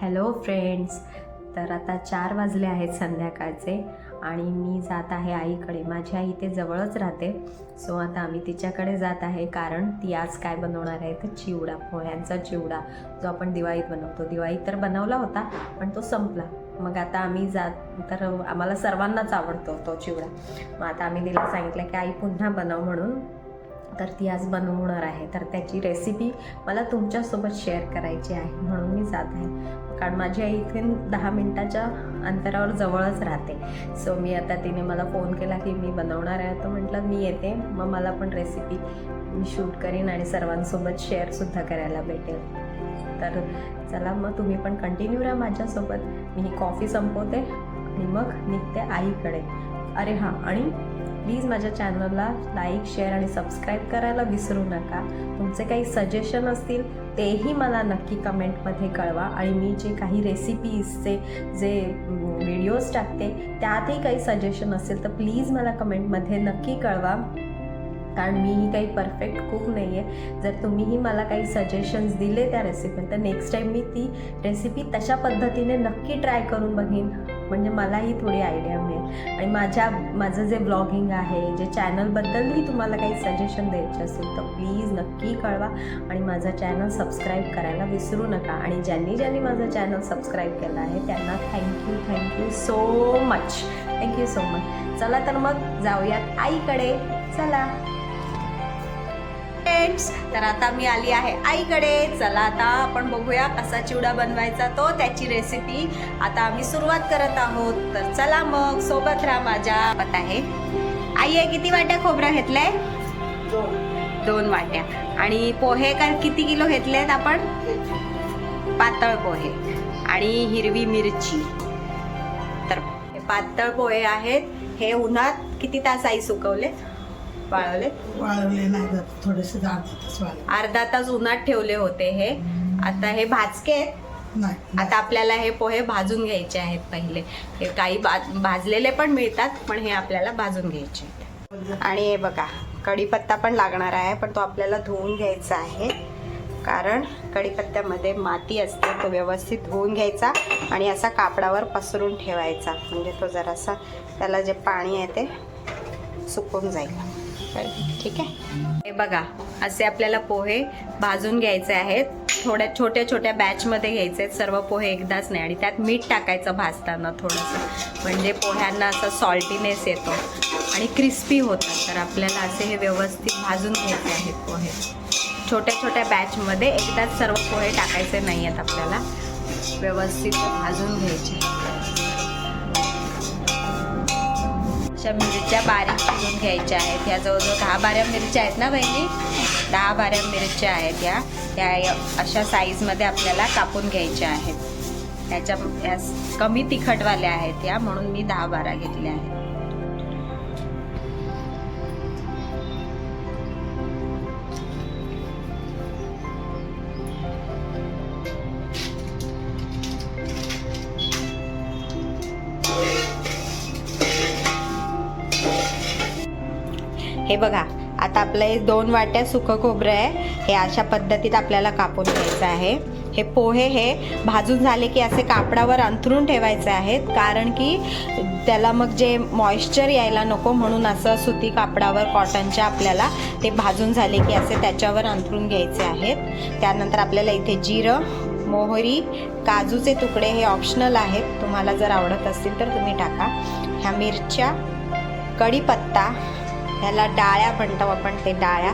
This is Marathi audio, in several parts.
Hello friends. तर आता 4 वाजले आहेत संध्याकाळचे आणि मी जात आहे आईकडे. माझी आई इथे जवळच राहते. सो आता आम्ही तिच्याकडे जात आहे कारण ती आज काय बनवणार आहे तर चिवडा, पोह्यांचा चिवडा जो आपण दिवाळीत बनवतो. दिवाळीत तर बनवला होता पण तो संपला. मग आता आम्ही तर आम्हाला सर्वांनाच आवडतो तो चिवडा. मग आता आम्ही तिला सांगितलं की आई पुन्हा बनव म्हणून. तर ती आज बनवणार आहे. तर त्याची रेसिपी मला तुमच्यासोबत शेअर करायची आहे म्हणून मी जात आहे. कारण माझी आई इथून 10 मिनिटाच्या अंतरावर जवळच राहते. सो मी आता तिने मला फोन केला की मी बनवणार आहे. तर म्हटलं मी येते, मग मला पण रेसिपी मी शूट करीन आणि सर्वांसोबत शेअरसुद्धा करायला भेटेल. तर चला मग तुम्ही पण कंटिन्यू राहा माझ्यासोबत. मी ही कॉफी संपवते आणि मग निघते आईकडे. अरे हां, आणि प्लीज माझ्या चॅनलला लाईक, शेअर आणि सबस्क्राईब करायला विसरू नका. तुमचे काही सजेशन असतील तेही मला नक्की कमेंटमध्ये कळवा. आणि मी जे काही रेसिपीजचे जे व्हिडिओज टाकते त्यातही काही सजेशन असेल तर प्लीज मला कमेंटमध्ये नक्की कळवा. कारण मीही काही परफेक्ट कुक नाही आहे. जर तुम्हीही मला काही सजेशन्स दिले त्या रेसिपी तर नेक्स्ट टाईम मी ती रेसिपी तशा पद्धतीने नक्की ट्राय करून बघीन, म्हणजे मलाही थोडी आयडिया मिळेल. आणि माझं जे ब्लॉगिंग आहे, जे चॅनलबद्दलही तुम्हाला काही सजेशन द्यायचे असेल तर प्लीज नक्की कळवा. आणि माझा चॅनल सबस्क्राईब करायला विसरू नका. आणि ज्यांनी माझं चॅनल सबस्क्राईब केलं आहे त्यांना thank you so much. Thank you so much. चला तर मग जाऊयात आईकडे. चला फ्रेंड्स, तर आता मी आली आहे आईकडे. चला आता आपण बघूया कसा चिवडा बनवायचा तो, त्याची रेसिपी आता आम्ही सुरुवात करत आहोत. तर चला मग सोबत राहा माझ्या. पत आहे आई आहे. किती वाट्या खोबरं घेतलंय? 2 वाट्या. आणि पोहे किती किलो घेतलेत आपण? पातळ पोहे आणि हिरवी मिरची. तर हे पातळ पोहे आहेत. हे उन्हात किती तास आई सुकवले? वाळवले नाही, थोडेसे अर्धा तास उन्हात ठेवले होते हे. आता हे भाजके नाही. आता आपल्याला हे पोहे भाजून घ्यायचे आहेत पहिले. हे काही भाजलेले पण मिळतात पण हे आपल्याला भाजून घ्यायचे आहेत. आणि हे बघा, कढीपत्ता पण लागणार आहे पण तो आपल्याला धुवून घ्यायचा आहे. कारण कढीपत्त्यामध्ये माती असते. तो व्यवस्थित धुवून घ्यायचा आणि असा कापडावर पसरून ठेवायचा, म्हणजे तो जरासा त्याला जे पाणी आहे ते सुकून जाईल. ठीक आहे. हे बघा, असे आपल्याला पोहे भाजून घ्यायचे आहेत. थोड्या छोट्या बॅचमध्ये घ्यायचे आहेत सर्व पोहे एकदाच नाही. आणि त्यात मीठ टाकायचं भाजताना थोडंसं, म्हणजे पोह्यांना असं सॉल्टीनेस येतो आणि क्रिस्पी होतात. तर आपल्याला असे हे व्यवस्थित भाजून घ्यायचे आहेत पोहे. छोट्या बॅचमध्ये एकदाच सर्व पोहे टाकायचे नाही आहेत, आपल्याला व्यवस्थित भाजून घ्यायचे. अशा मिरच्या बारीक चिरून घ्यायच्या आहेत. ह्या जवळजवळ 10-12 मिरच्या आहेत ना बहिणी? 10-12 मिरच्या आहेत. या अशा साईजमध्ये आपल्याला कापून घ्यायच्या आहेत. या कमी तिखटवाल्या आहेत या, म्हणून मी 10-12 घेतल्या आहेत. हे बघा, आता आपलं हे 2 वाट्या सुकं खोबरं आहे. हे अशा पद्धतीत आपल्याला कापून घ्यायचं आहे. हे पोहे हे भाजून झाले की असे कापडावर अंथरून ठेवायचे आहेत, कारण की त्याला मग जे मॉइश्चर यायला नको म्हणून असं सुती कापडावर कॉटनच्या आपल्याला ते भाजून झाले की असे त्याच्यावर अंथरून घ्यायचे आहेत. त्यानंतर आपल्याला इथे जिरं, मोहरी, काजूचे तुकडे हे ऑप्शनल आहेत. तुम्हाला जर आवडत असतील तर तुम्ही टाका. ह्या मिरच्या, कढीपत्ता, ह्याला डाळ्या म्हणतो आपण, ते डाळ्या,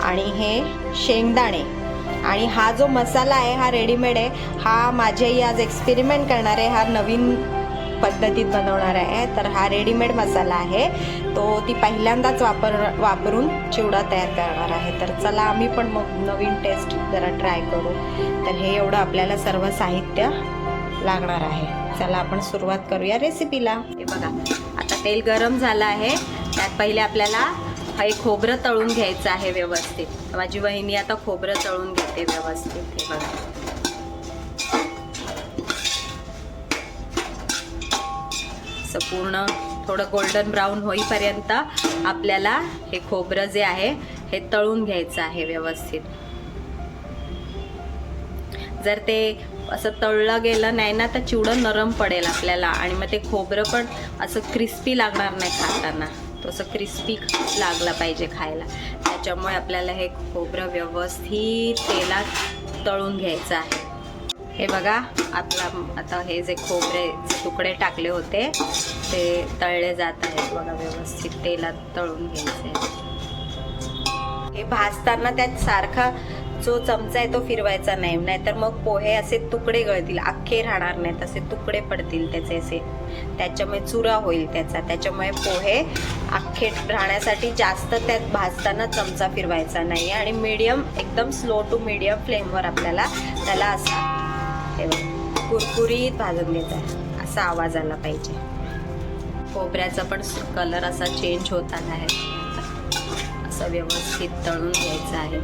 आणि हे शेंगदाणे. आणि हा जो मसाला आहे हा रेडीमेड आहे. हा माझी आई आज एक्सपेरिमेंट करणार आहे. हा नवीन पद्धतीत बनवणार आहे. तर हा रेडीमेड मसाला आहे, तो ती पहिल्यांदाच वापरून चिवडा तयार करणार आहे. तर चला आम्ही पण मग नवीन टेस्ट जरा ट्राय करू. तर हे एवढं आपल्याला सर्व साहित्य लागणार आहे. चला आपण सुरुवात करूया रेसिपीला. हे बघा, आता तेल गरम झालं आहे. त्यात पहिले आपल्याला हे खोबरं तळून घ्यायचं आहे व्यवस्थित. माझी वहिनी आता खोबरं तळून घेते व्यवस्थित. हे बघा, असं पूर्ण थोडं गोल्डन ब्राऊन होईपर्यंत आपल्याला हे खोबरं जे आहे हे तळून घ्यायचं आहे व्यवस्थित. जर ते असं तळलं गेलं नाही ना तर चिवडं नरम पडेल आपल्याला आणि मग ते खोबरं पण असं क्रिस्पी लागणार नाही खाताना. तो असं क्रिस्पी लागला पाहिजे खायला. त्याच्यामुळे आपल्याला हे खोबरं व्यवस्थित तेलात तळून घ्यायचं आहे. हे बघा आपला आता हे जे खोबरेचे तुकडे टाकले होते ते तळले जात आहेत बघा. व्यवस्थित तेलात तळून घ्यायचे. हे भाजताना त्यात सारखा जो चमचा आहे तो फिरवायचा नाही, नाहीतर मग पोहे असे तुकडे गळतील, अख्खे राहणार नाहीत, असे तुकडे पडतील त्याचे असे. त्याच्यामुळे चुरा होईल त्याचा. त्याच्यामुळे पोहे अख्खे राहण्यासाठी जास्त त्यात भाजताना चमचा फिरवायचा नाही आणि मीडियम एकदम स्लो टू मीडियम फ्लेमवर आपल्याला त्याला असा हे कुरकुरीत भाजून घ्यायचा आहे. असा आवाज आला पाहिजे. खोबऱ्याचा पण कलर असा चेंज होत आला आहे. असं व्यवस्थित तळून घ्यायचं आहे.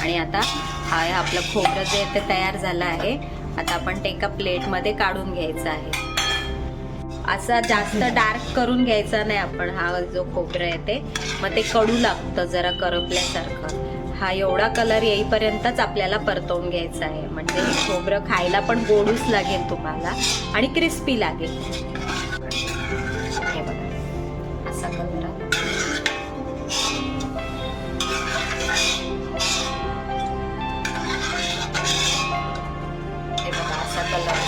आणि आता हा आपलं खोबरं जे आहे ते तयार झालं आहे. आता आपण ते एका प्लेटमध्ये काढून घ्यायचं आहे. असा जास्त डार्क करून घ्यायचा नाही आपण. हा जो खोबरं आहे ते मग ते कडू लागतं जरा करपल्यासारखं. हा एवढा कलर येईपर्यंतच आपल्याला परतवून घ्यायचा आहे. म्हणजे हे खोबरं खायला पण गोडूस लागेल तुम्हाला आणि क्रिस्पी लागेल. हे बघा असा कलर आहे. हे बघा असा कलर.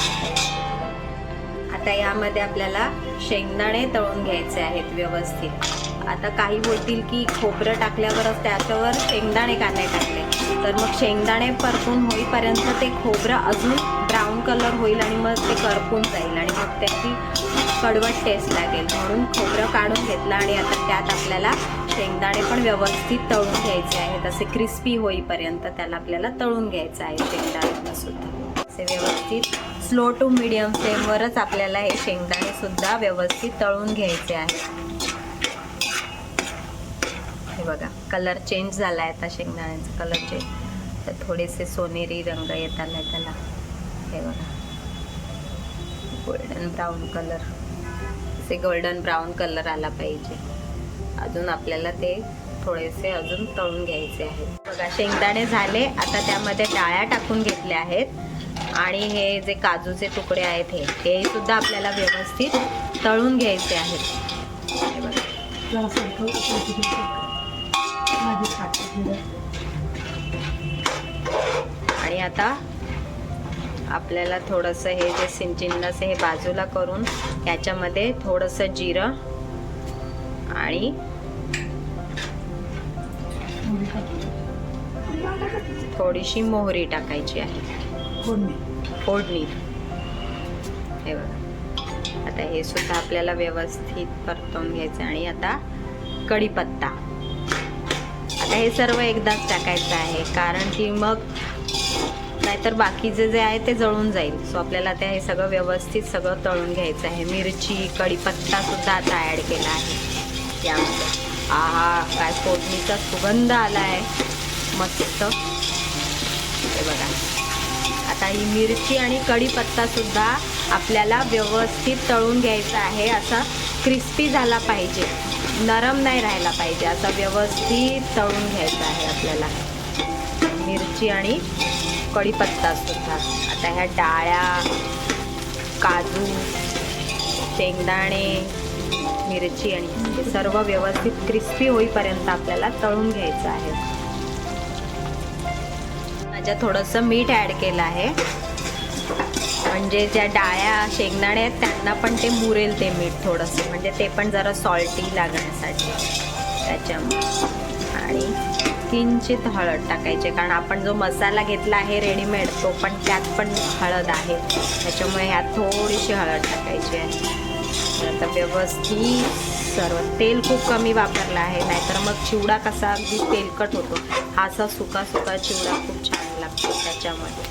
आता यामध्ये आपल्याला शेंगदाणे तळून घ्यायचे आहेत व्यवस्थित. आता काही बोलतील की खोबरं टाकल्यावरच त्याच्यावर शेंगदाणे का नाही टाकले, तर मग शेंगदाणे परतून होईपर्यंत ते खोबरं अजून ब्राऊन कलर होईल आणि मग ते करपून जाईल आणि मग त्याची कडवट टेस्ट लागेल. म्हणून खोबरं काढून घेतलं आणि आता त्यात आपल्याला शेंगदाणे पण व्यवस्थित तळून घ्यायचे आहेत. असे क्रिस्पी होईपर्यंत त्याला आपल्याला तळून घ्यायचं आहे शेंगदाणे सुद्धा. असे व्यवस्थित स्लो टू मीडियम फ्लेमवरच आपल्याला हे शेंगदाणे सुद्धा व्यवस्थित तळून घ्यायचे आहेत. हे बघा कलर चेंज झाला आहे आता. शेंगदाण्याचा कलर चेंज तर थोडेसे सोनेरी रंग येत आला आहे त्याला. हे बघा गोल्डन ब्राऊन कलर. असे गोल्डन ब्राऊन कलर आला पाहिजे. अजून आपल्याला ते थोडेसे अजून तळून घ्यायचे आहेत. बघा शेंगदाणे झाले. आता त्यामध्ये डाळ्या टाकून घेतल्या आहेत आणि हे जे काजूचे तुकडे आहेत हे सुद्धा आपल्याला व्यवस्थित तळून घ्यायचे आहेत. हे बघा आणि आता आपल्याला थोडंसं हे जे सिंचिन्नस हे बाजूला करून याच्यामध्ये थोडंसं जिरं आणि थोडीशी मोहरी टाकायची आहे फोडणी. हे बघा आता हे सुद्धा आपल्याला व्यवस्थित परतवून घ्यायचं. आणि आता कढीपत्ता. आता हे सर्व एकदाच टाकायचं आहे कारण की मग नाहीतर बाकीचे जे आहे ते जळून जाईल. सो आपल्याला आता हे सगळं व्यवस्थित सगळं तळून घ्यायचं आहे. मिरची कढीपत्ता सुद्धा आता ॲड केला आहे यामध्ये. आहा काय फोडणीचा सुगंध आला आहे मस्त. हे बघा आता ही मिरची आणि कढीपत्ता सुद्धा आपल्याला व्यवस्थित तळून घ्यायचा आहे. असा क्रिस्पी झाला पाहिजे, नरम नाही राहायला पाहिजे. असा व्यवस्थित तळून घ्यायचा आहे आपल्याला मिरची आणि कढीपत्ता सुद्धा. आता ह्या डाळ्या, काजू, शेंगदाणे, मिरची आणि हे सर्व व्यवस्थित क्रिस्पी होईपर्यंत आपल्याला तळून घ्यायचं आहे. त्याच्यात थोडंसं मीठ ॲड केलं आहे म्हणजे ज्या डाळ्या शेंगदाणे आहेत त्यांना पण ते मुरेल ते मीठ थोडंसं, म्हणजे ते पण जरा सॉल्टी लागण्यासाठी त्याच्यामुळे. आणि किंचित हळद टाकायचे कारण आपण जो मसाला घेतला आहे रेडीमेड तो पण त्यात पण हळद आहे त्याच्यामुळे ह्यात थोडीशी हळद टाकायची आहे. आता व्यवस्थित सर्व तेल खूप कमी वापरला आहे नाहीतर मग चिवडा कसा अगदी तेलकट होतो. हा असा सुका सुका चिवडा खूप छान लागतो त्याच्यामध्ये.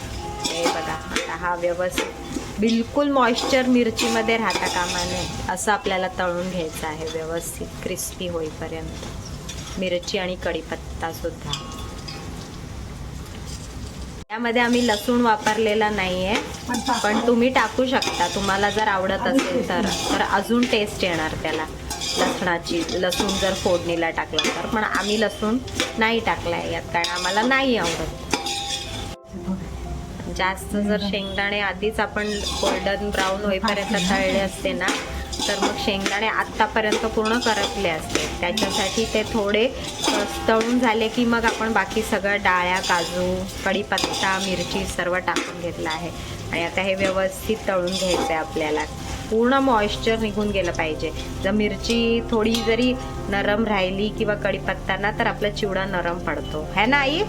हे बघा आता हा व्यवस्थित बिलकुल मॉइश्चर मिरचीमध्ये राहता कामा नये असं आपल्याला तळून घ्यायचं आहे व्यवस्थित क्रिस्पी होईपर्यंत. मिरची आणि कढीपत्ता सुद्धा. यामध्ये आम्ही लसूण वापरलेला नाहीये पण तुम्ही टाकू शकता तुम्हाला जर आवडत असेल तर अजून टेस्ट येणार त्याला. लसूण जर फोडणीला टाकला तर. पण आम्ही लसूण नाही टाकला आहे यात, कारण आम्हाला नाही आवडत. जास्त जर शेंगदाणे आधीच आपण गोल्डन ब्राऊन होईपर्यंत तळले असते ना, तर मग शेंगदाणे आत्तापर्यंत पूर्ण करपले असते. त्याच्यासाठी ते थोडे तळून झाले की मग आपण बाकी सगळं डाळ्या, काजू, कढीपत्ता, मिरची सर्व टाकून घेतलं आहे. आणि आता हे व्यवस्थित तळून घ्यायचं आहे आपल्याला. पूर्ण मॉइश्चर निघून गेलं पाहिजे. जर मिरची थोडी जरी नरम राहिली किंवा कढीपत्ता ना, तर आपला चिवडा नरम पडतो, है ना आई?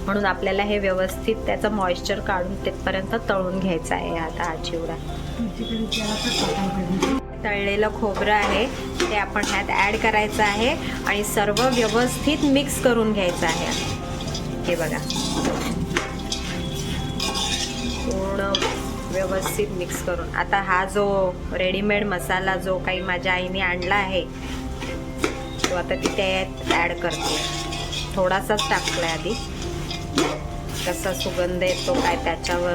म्हणून आपल्याला हे व्यवस्थित त्याचं मॉइश्चर काढून तिथपर्यंत तळून घ्यायचं आहे आता हा चिवडा. तळलेलं खोबरं आहे ते आपण ह्यात ॲड करायचं आहे आणि सर्व व्यवस्थित मिक्स करून घ्यायचं आहे. हे बघा, पूर्ण व्यवस्थित मिक्स करून. आता हा जो रेडीमेड मसाला जो काही माझ्या आईने आणला आहे तो आता तिथे ॲड करते. थोडासाच टाकला आधी, कसा सुगंध येतो काय त्याच्यावर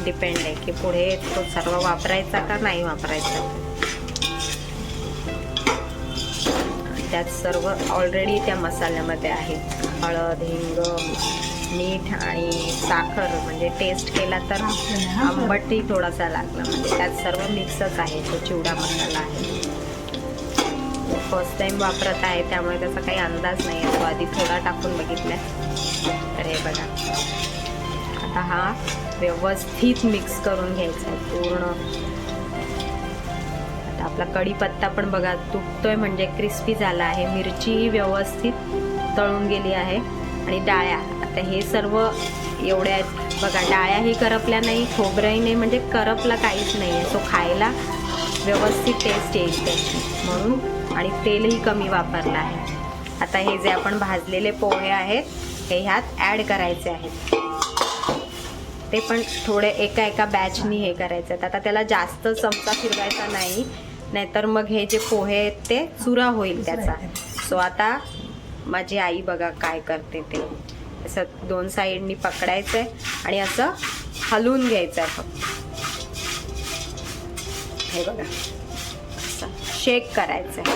डिपेंड आहे की पुढे तो सर्व वापरायचा का नाही वापरायचा. त्यात सर्व ऑलरेडी त्या मसाल्यामध्ये आहे. हळद, हिंग, मीठ आणि साखर, म्हणजे टेस्ट केला तर आंबटही थोडासा लागला. म्हणजे त्यात सर्व मिक्सच आहे. तो चिवडा मसाला आहे, फर्स्ट टाइम वापरत आहे त्यामुळे त्याचा काही अंदाज नाही आहे. तो आधी थोडा टाकून बघितला. तर हे बघा, आता हा व्यवस्थित मिक्स करून घ्यायचा आहे पूर्ण. आता आपला कढीपत्ता पण बघा तुटतोय, म्हणजे क्रिस्पी झाला आहे. मिरची व्यवस्थित तळून गेली आहे आणि डाळ्या, आता हे सर्व एवढ्या आहेत बघा. डाळ्याही करपल्या नाही, खोबरंही नाही, म्हणजे करपला काहीच नाही आहे. तो खायला व्यवस्थित टेस्ट येईल त्याची म्हणून. आणि तेलही कमी वापरलं आहे. आता हे जे आपण भाजलेले पोहे आहेत हे ह्यात ॲड करायचे आहेत. ते पण थोडे एका बॅचनी हे करायचे आहेत. आता त्याला जास्त चमचा फिरवायचा नाही, नाहीतर मग हे जे पोहे आहेत ते चुरा होईल त्याचा. सो आता माझी आई बघा काय करते ते. असं दोन साईडनी पकडायचं आहे आणि असं हलवून घ्यायचं आहे फक्त. हे बघा, असं शेक करायचं आहे.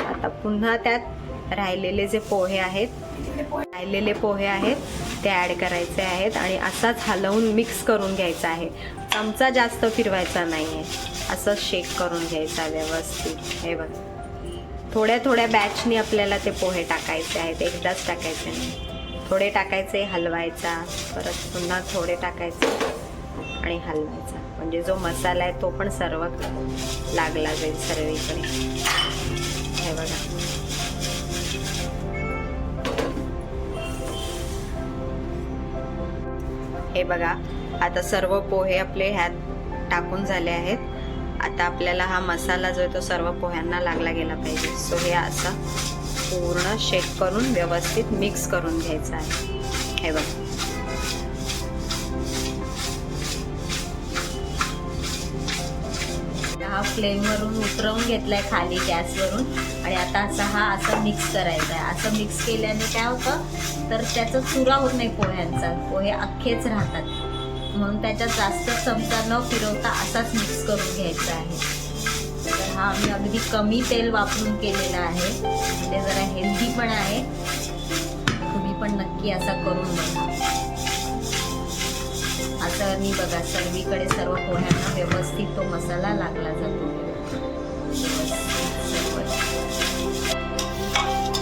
आता पुन्हा त्यात राहिलेले पोहे आहेत ते ॲड करायचे आहेत आणि असाच हलवून मिक्स करून घ्यायचा आहे. चमचा जास्त फिरवायचा नाही आहे, असं शेक करून घ्यायचा व्यवस्थित. हे बघा, थोड्या बॅचनी आपल्याला ते पोहे टाकायचे आहेत, एकदाच टाकायचे नाही. थोडे टाकायचे, हलवायचा, परत पुन्हा थोडे टाकायचे आणि हलवायचा. म्हणजे जो मसाला आहे तो पण सर्व लागला जाईल सर्वीकडे. हे बघा, हे बघा, आता सर्व पोहे आपले ह्यात टाकून झाले आहेत. आता आपल्याला हा मसाला जो आहे तो सर्व पोह्यांना लागला गेला पाहिजे. सो हे असं पूर्ण शेक करून व्यवस्थित मिक्स करून घ्यायचं आहे. हे बघा, हा फ्लेमवरून उतरवून घेतलाय खाली गॅसवरून आणि आता असं मिक्स करायचा आहे. असं मिक्स केल्याने काय होतं तर त्याचा चुरा होत नाही पोह्यांचा, पोहे अख्खेच राहतात. म्हणून त्याच्यात जास्त चमचा न फिरवता असाच मिक्स करून घ्यायचा आहे. तर हा आम्ही अगदी कमी तेल वापरून केलेला आहे, म्हणजे जरा हेल्दी पण आहे. तुम्ही पण नक्की असा करून बघा. असं मी बघा सर्वीकडे सर्व पोह्यांना व्यवस्थित तो मसाला लागला जातो.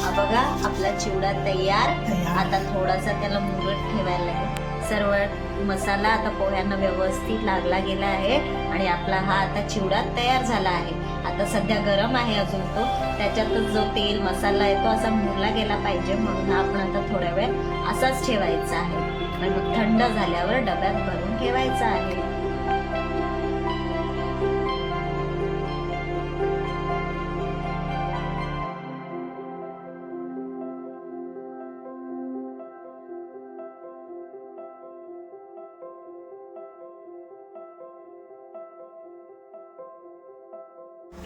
हा बघा, आपला चिवडा तयार. आता थोडासा त्याला मुरत ठेवायला लागेल. सर्व मसाला आता पोह्यांना व्यवस्थित लागला गेला आहे आणि आपला हा आता चिवडा तयार झाला आहे. आता सध्या गरम आहे अजून तो, त्याच्यातच जो तेल मसाला आहे तो असा मुरला गेला पाहिजे. म्हणून हा आपण आता थोड्या वेळ असाच ठेवायचा आहे आणि मग थंड झाल्यावर डब्यात भरून ठेवायचा आहे.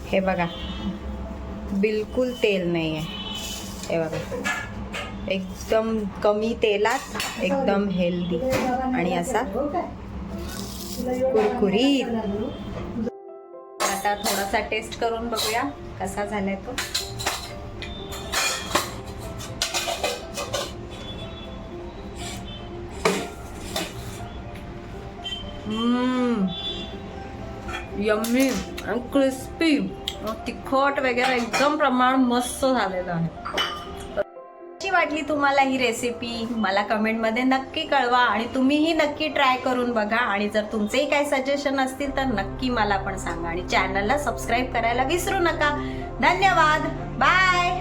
हे बघा, बिलकुल तेल नाही आहे. हे बघा, एकदम कमी तेलात एकदम हेल्दी आणि असा कुरकुरीत. आता थोडासा टेस्ट करून बघूया कसा झालाय तो. यम्मी आणि क्रिस्पी, तिखट वगैरे एकदम प्रमाण मस्त झालेलं आहे. कशी वाटली तुम्हाला ही रेसिपी मला कमेंटमध्ये नक्की कळवा आणि तुम्हीही नक्की ट्राय करून बघा. आणि जर तुमचेही काही सजेशन असतील तर नक्की मला पण सांगा आणि चॅनलला सबस्क्राईब करायला विसरू नका. धन्यवाद. बाय.